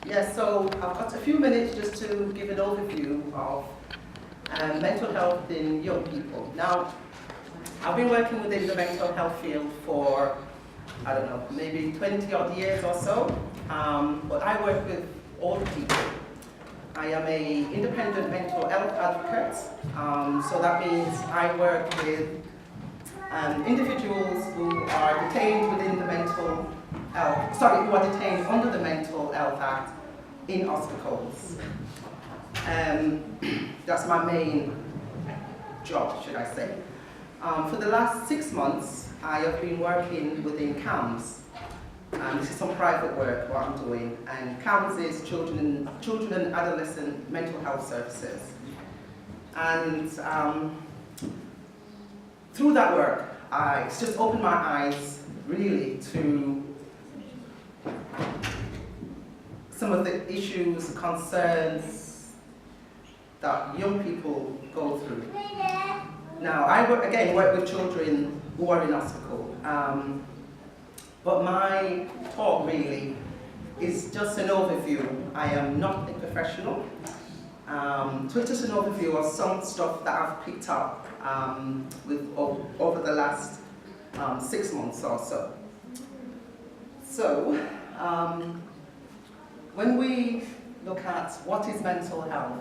Yeah, so I've got a few minutes just to give an overview of mental health in young people. Now, I've been working within the mental health field for, I don't know, maybe 20 odd years or so, but I work with older people. I am an independent mental health advocate, so that means I work with individuals who are detained within the mental health, who are detained under the Mental Health Act in hospitals. That's my main job, should I say. For the last 6 months, I have been working within CAMS. This is some private work, what I'm doing. And CAMS is Children and Adolescent Mental Health Services. And through that work, it's just opened my eyes, really, to some of the issues, concerns that young people go through. Now, I work with children who are in hospital, but my talk really is just an overview. I am not a professional, so it's just an overview of some stuff that I've picked up over the last 6 months or so. So, when we look at what is mental health,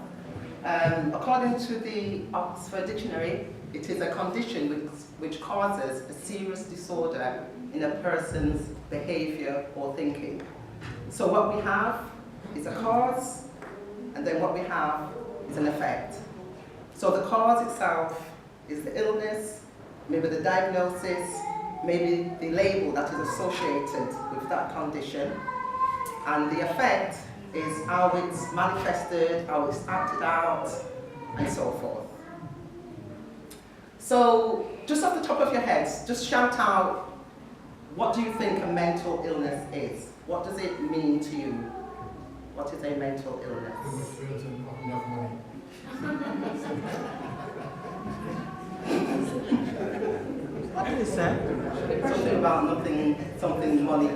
according to the Oxford Dictionary, it is a condition which causes a serious disorder in a person's behavior or thinking. So what we have is a cause, and then what we have is an effect. So the cause itself is the illness, maybe the diagnosis, maybe the label that is associated with that condition, and the effect is how it's manifested, how it's acted out, and so forth. So, just off the top of your heads, just shout out, what do you think a mental illness is? What does it mean to you? What is a mental illness? Enough money. What did it say? Something about something money.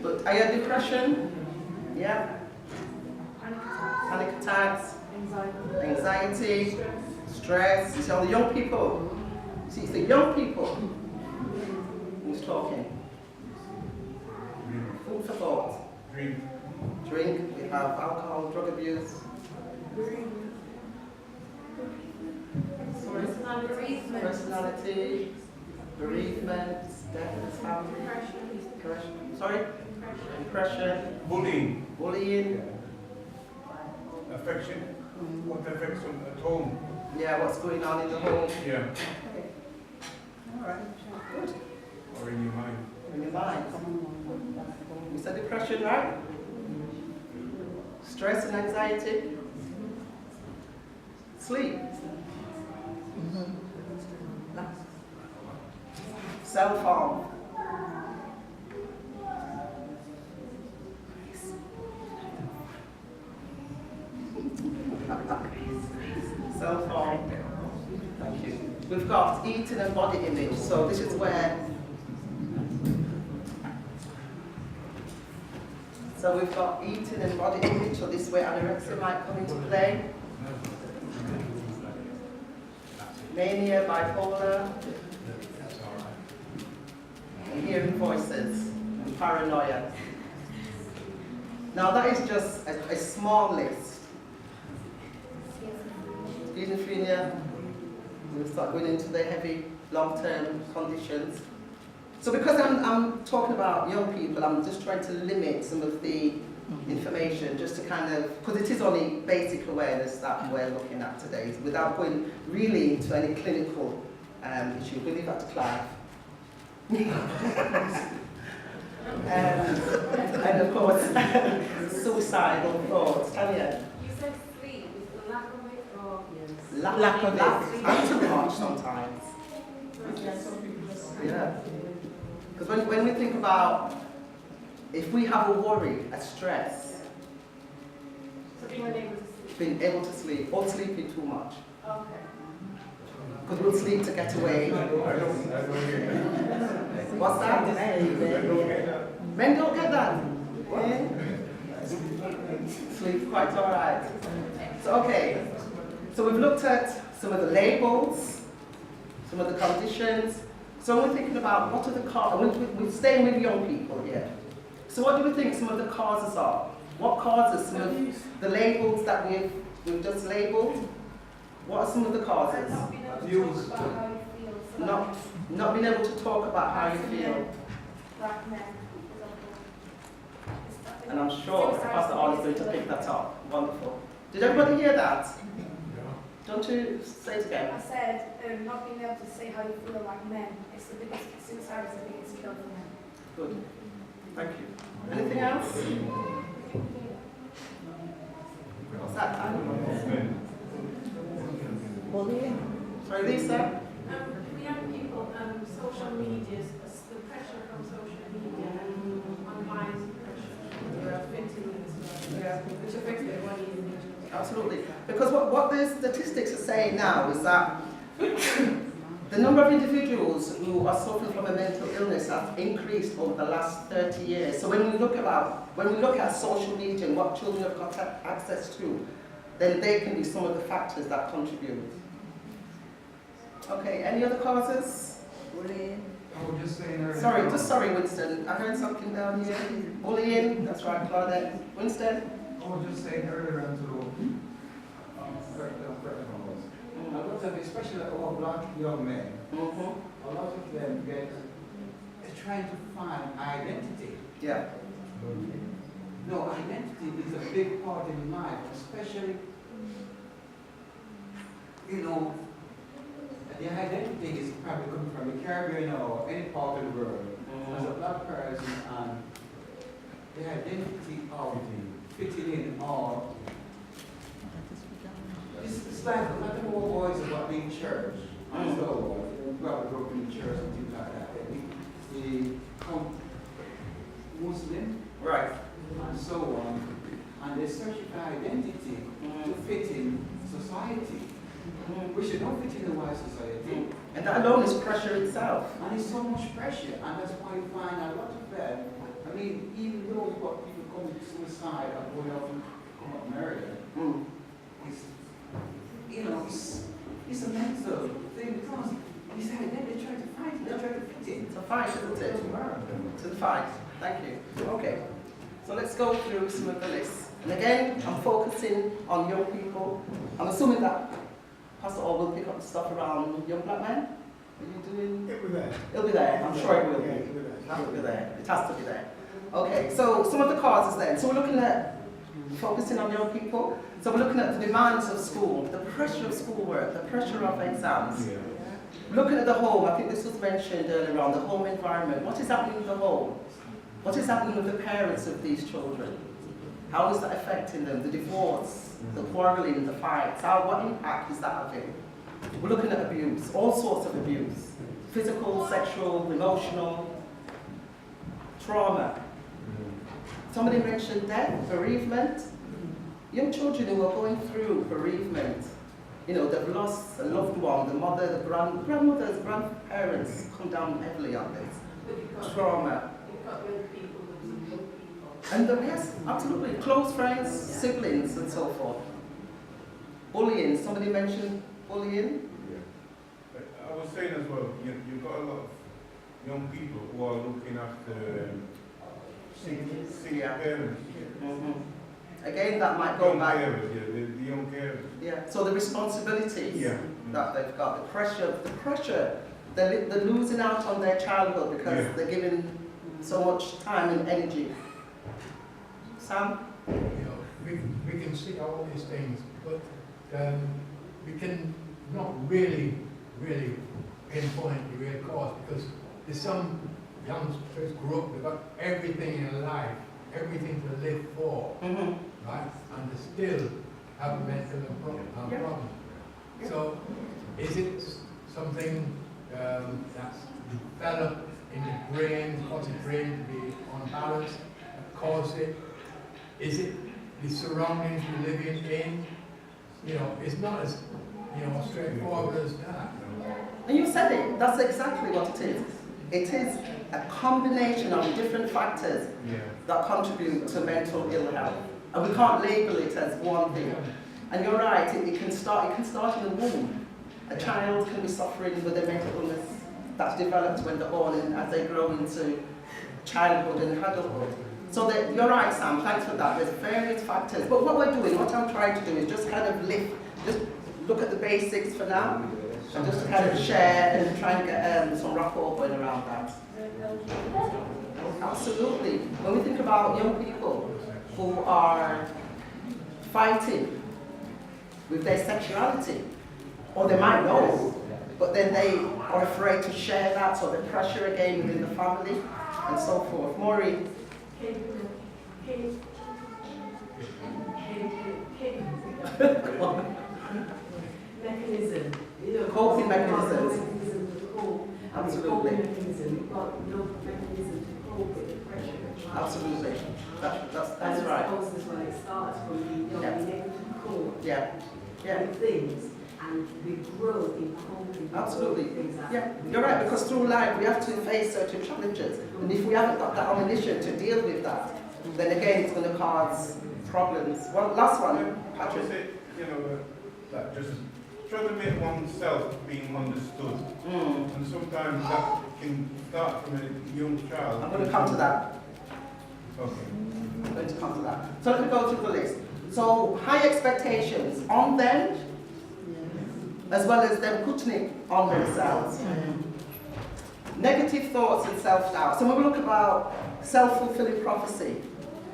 But I had depression, yeah. Panic attacks, anxiety, stress. You see all the young people. See, it's the young people who's talking. Food for thought. Drink. We have alcohol, drug abuse. Personality, bereavement, death in the family. Depression. Sorry? Depression. Bullying. Affection. What affects them at home? Yeah, what's going on in the home. Yeah. Okay. All right. Good. Or in your mind. In your mind. You said depression, right? Stress and anxiety. Sleep. Self-harm. Self-harm. Thank you. We've got eating and body image. So this is where. So we've got eating and body image. So this is where anorexia might come into play. Mania, bipolar, and hearing voices, and paranoia. Now that is just a small list. Schizophrenia, we'll start going into the heavy long-term conditions. So because I'm talking about young people, I'm just trying to limit some of the information just to kind of, because it is only basic awareness that we're looking at today, without going really into any clinical issue. We'll leave that to Clive. And of course, suicidal thoughts. Tanya? You said sleep, is the lack of it or? Yes. Lack of it. And too much sometimes. Yeah. Because when we think about, if we have a worry, a stress, being able to sleep, or sleeping too much. Okay. Because we'll sleep to get away. What's that? Men don't get that. Yeah. Sleep quite all right. So, okay. So we've looked at some of the labels, some of the conditions. So we're thinking about what are the causes. We're staying with young people here. So what do we think some of the causes are? What causes some of the labels that we've just labelled? What are some of the causes? Not being able to talk about how you feel. So Not being able to talk about how you feel. Black men, And I'm sure Pastor Art is going to pick that up. Wonderful. Did everybody hear that? Don't you say it again? I said, not being able to say how you feel like men. It's the biggest, suicide is the biggest kill for men. Good. Thank you. Anything else? What's that? Sorry, Lisa? The young people, social media, the pressure from social media online pressure, fitting as well, Yeah. which affects their body image. Absolutely. Because what the statistics are saying now is that the number of individuals who are suffering from a mental illness has increased over the last 30 years. So when we look at social media and what children have got access to, then they can be some of the factors that contribute. Okay, any other causes? Bullying. I was just saying earlier. Sorry, Winston. I heard something down here. Bullying. That's right, Claudette. Winston. I was just saying earlier on to a lot of, especially our black young men, Mm-hmm. a lot of them they're trying to find identity. Yeah. No, identity is a big part in life, especially, their identity is probably coming from the Caribbean or any part of the world. As a black person, and the identity of fitting in or it's like a lot of more boys about being church and so on. Well, grow up in the church and things like that. They come Muslim, Right. and so on, and they search for identity to fit in society. We should not fit in the wide society. And that alone is pressure itself. And it's so much pressure, and that's why you find a lot of them. I mean, even though you've got people coming to suicide and going off and come up murder, it's a mental thing because they try to fight, they try to fit in. It's a fight, isn't it? It's a fight. Thank you. Okay. So let's go through some of the lists. And again, I'm focusing on young people. I'm assuming that Pastor Orr will pick up the stuff around young black men. Are you doing? It was there. It'll be there. I'm sure it will Yeah, be. it will be there. It will be there. It has to be there. Okay. So some of the causes then. So we're looking at focusing on young people. So we're looking at the demands of school, the pressure of schoolwork, the pressure of exams. Yeah. Looking at the home, I think this was mentioned earlier on, the home environment. What is happening in the home? What is happening with the parents of these children? How is that affecting them? The divorce, the quarreling, the fights, what impact is that having? We're looking at abuse, all sorts of abuse. Physical, sexual, emotional, trauma. Somebody mentioned death, bereavement. Young children who are going through bereavement, they've lost a loved one, the mother, the grandmothers, grandparents come down heavily on this. Trauma. You've got young people, losing young people. And yes, absolutely, close friends, siblings, and so forth. Bullying, somebody mentioned bullying. But I was saying as well, you've got a lot of young people who are looking after sick parents. Mm-hmm. Again, that might go back. Carers, the young carers. Yeah. So the responsibilities Yeah. that they've got, the pressure, they're losing out on their childhood because they're giving so much time and energy. Sam? We can see all these things, but we can not really pinpoint the real cause because there's some youngsters grew up, they've got everything in life, everything to live for, Mm-hmm. right? And they still have mental problems. So, is it something that's developed in the brain, cause the brain to be unbalanced, cause it? Is it the surroundings we're living in? It's not as straightforward as that. And you said it, that's exactly what it is. It is a combination of different factors that contribute to mental ill health. And we can't label it as one thing. And you're right, it can start in the womb. A child can be suffering with a mental illness that's developed when they're born and as they grow into childhood and adulthood. So that, you're right, Sam, thanks for that. There's various factors. But what we're doing, what I'm trying to do is just kind of just look at the basics for now, and just kind of share and try and get some rapport going around that. Absolutely. When we think about young people who are fighting with their sexuality, or they might know, but then they are afraid to share that, so the pressure again within the family, and so forth. Maureen? Mechanism. Coping mechanisms. Absolutely. Coping mechanism. You've got no mechanism to cope with the pressure. Absolutely. That's right. I suppose that's why it starts from being able to cope with things and the growth in coping. Absolutely. Things that You're right, because through life we have to face certain challenges. And if we haven't got that ammunition to deal with that, then again it's going to cause problems. One last one, I would Patrick. say, that just try to make oneself being understood. And sometimes that can start from a young child. I'm going to come to that. Okay. I'm going to come to that. So let me go through the list. So high expectations on them, as well as them putting it on themselves. Negative thoughts and self-doubt. So when we look about self-fulfilling prophecy,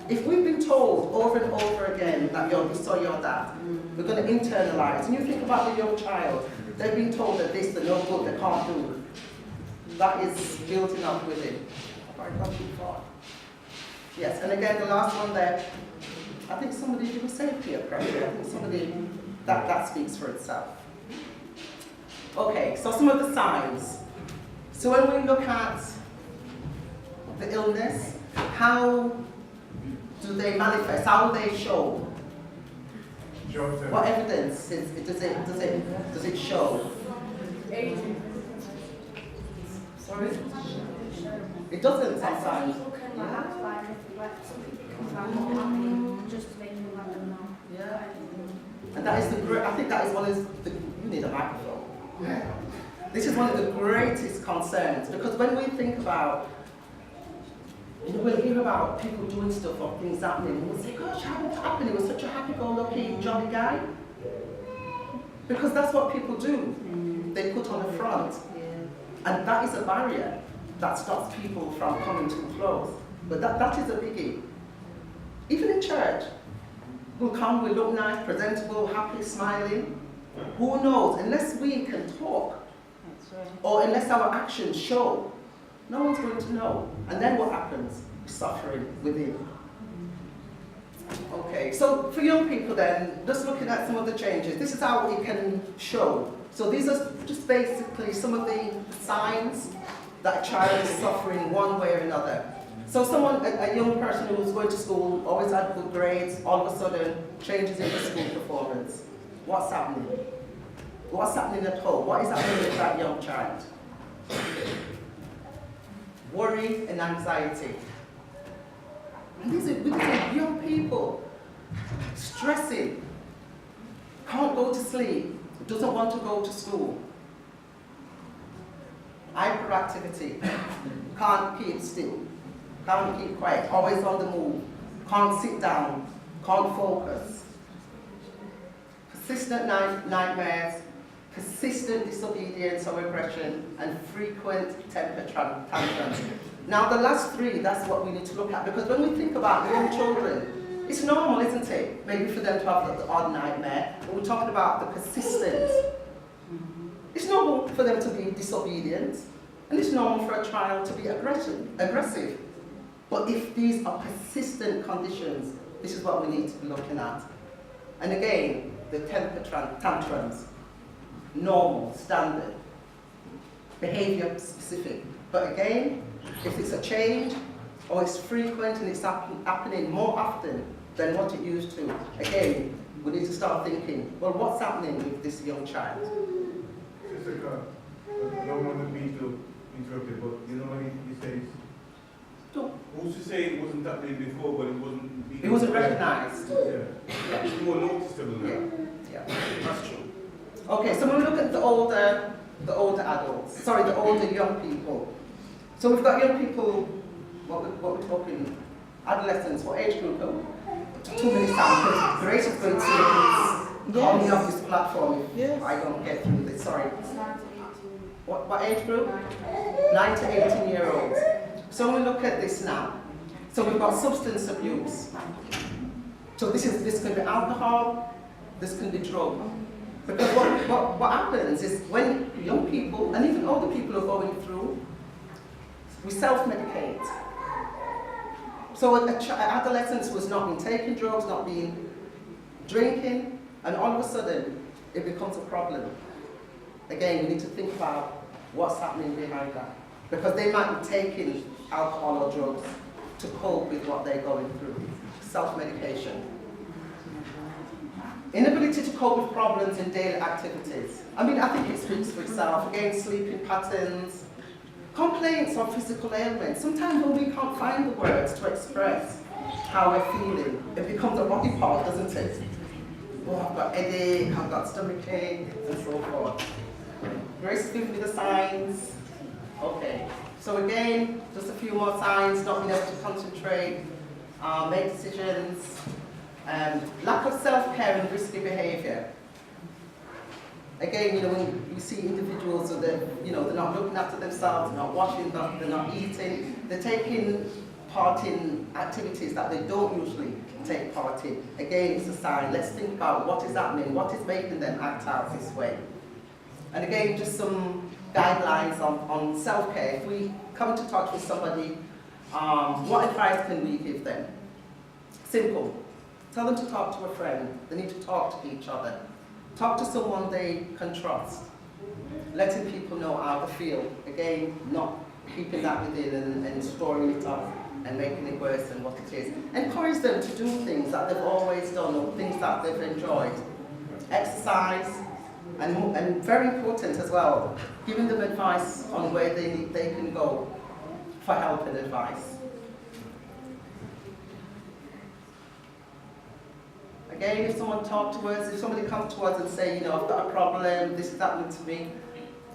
if we've been told over and over again that you're this or you're that, we're going to internalize. And you think about the young child, they've been told that this, they're no good, they can't do. That is building up with it. Yes, and again, the last one there, I think somebody, did we say peer pressure? I think somebody, that speaks for itself. Okay, so some of the signs. So when we look at the illness, how do they manifest? How do they show? What evidence does it show? Sorry? It doesn't sometimes. Some people can act like some people can find more happy just to make you let them know. Yeah. And that is I think that is one of the, you need a microphone. This is one of the greatest concerns, because when we think about, we'll hear about people doing stuff or things happening, and we'll say, gosh, how did it happen? He was such a happy-go-lucky, jolly guy. Because that's what people do. They put on a front. And that is a barrier that stops people from coming too close. But that is a biggie. Even in church, we'll come, we look nice, presentable, happy, smiling. Who knows? Unless we can talk, or unless our actions show, no one's going to know. And then what happens? Suffering within. Okay, so for young people then, just looking at some of the changes, this is how it can show. So these are just basically some of the signs that a child is suffering one way or another. So someone, a young person who was going to school, always had good grades, all of a sudden changes in the school performance. What's happening? What's happening at home? What is happening with that young child? Worry and anxiety. And these are young people, stressing, can't go to sleep, doesn't want to go to school. Hyperactivity, can't keep still, can't keep quiet, always on the move, can't sit down, can't focus. Persistent nightmares, persistent disobedience or aggression, and frequent temper tantrums. Now the last three, that's what we need to look at, because when we think about young children, it's normal, isn't it? Maybe for them to have the odd nightmare, but we're talking about the persistence. It's normal for them to be disobedient, and it's normal for a child to be aggressive. But if these are persistent conditions, this is what we need to be looking at. And again, the temper tantrums, normal, standard, behavior specific. But again, if it's a change, or it's frequent and it's happening more often than what it used to, again, we need to start thinking, well, what's happening with this young child? Sister, I don't want to be too interrupted, but you know when he says Who's to say it wasn't happening before, but it wasn't being... It wasn't recognised. Yeah. It's more noticeable now. Yeah, that's true. Okay, so when we look at the older adults, sorry, the older young people. So we've got young people, what we're talking, adolescents, what age group? 2 minutes time, because Grace is going to call me off this platform if I don't get through this, sorry. What age group? 9 to 18 year olds. So when we look at this now, so we've got substance abuse. So this can be alcohol, this can be drug. Because what happens is when young people, and even older people are going through, we self-medicate. So adolescence was not being taking drugs, not being drinking, and all of a sudden it becomes a problem. Again, we need to think about what's happening behind that. Because they might be taking alcohol or drugs to cope with what they're going through. Self-medication. Inability to cope with problems in daily activities. I mean, I think it speaks for itself. Again, sleeping patterns, complaints of physical ailments. Sometimes when we can't find the words to express how we're feeling, it becomes a body part, doesn't it? Oh, I've got headache, I've got stomach ache, and so forth. Grace is giving me the signs. Okay. So again, just a few more signs: not being able to concentrate, make decisions. Lack of self-care and risky behaviour. Again, when you see individuals that they're not looking after themselves, they're not washing, they're not eating, they're taking part in activities that they don't usually take part in. Again, it's a sign. Let's think about what is happening, what is making them act out this way. And again, just some guidelines on self-care. If we come into touch with somebody, what advice can we give them? Simple. Tell them to talk to a friend. They need to talk to each other. Talk to someone they can trust. Letting people know how they feel. Again, not keeping that within and storing it up and making it worse than what it is. Encourage them to do things that they've always done or things that they've enjoyed. Exercise, and very important as well, giving them advice on where they can go for help and advice. Again, if someone talks to us, if somebody comes to us and say, I've got a problem, this is happening to me,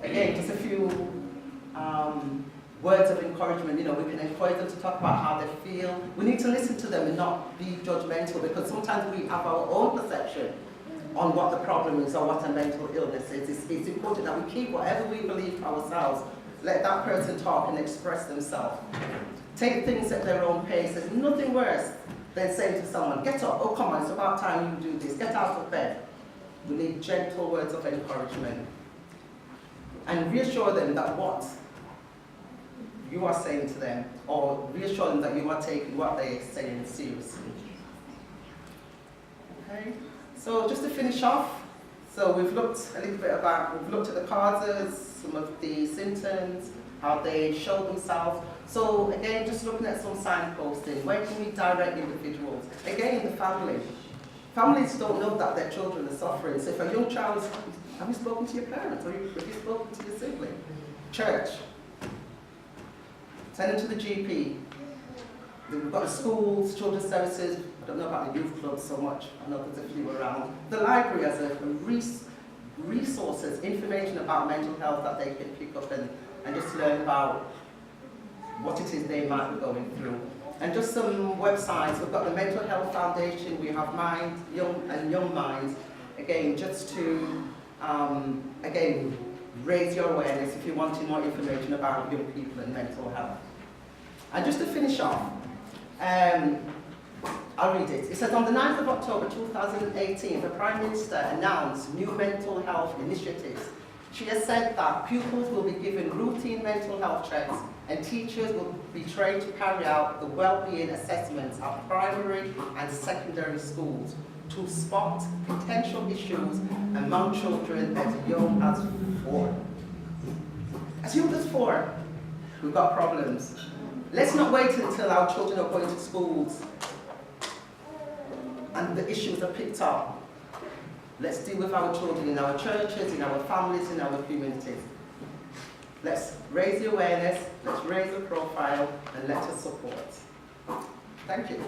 again, just a few words of encouragement. We can encourage them to talk about how they feel. We need to listen to them and not be judgmental, because sometimes we have our own perception on what the problem is or what a mental illness is. It's important that we keep whatever we believe to ourselves. Let that person talk and express themselves. Take things at their own pace. There's nothing worse than saying to someone, get up, oh come on, it's about time you do this, get out of bed. We need gentle words of encouragement. And reassure them that what you are saying to them, or reassure them that you are taking what they are saying seriously. Okay, so just to finish off, so we've looked a little bit we've looked at the causes, some of the symptoms, how they show themselves. So again, just looking at some signposting, where can we direct individuals? Again, the family. Families don't know that their children are suffering. So if a young child is, have you spoken to your parents, or have you spoken to your sibling? Church. Send them to the GP. We've got the schools, children's services. I don't know about the youth clubs so much. I know there's a few around. The library has a resources, information about mental health that they can pick up and just learn about what it is they might be going through. And just some websites. We've got the Mental Health Foundation. We have Mind, Young Minds. Again, just to, again, raise your awareness if you're wanting more information about young people and mental health. And just to finish off, I'll read it. It says, on the 9th of October 2018, the Prime Minister announced new mental health initiatives. She has said that pupils will be given routine mental health checks and teachers will be trained to carry out the well-being assessments at primary and secondary schools to spot potential issues among children as young as 4. As young as 4, we've got problems. Let's not wait until our children are going to schools and the issues are picked up. Let's deal with our children in our churches, in our families, in our communities. Let's raise the awareness, let's raise the profile and let us support. Thank you.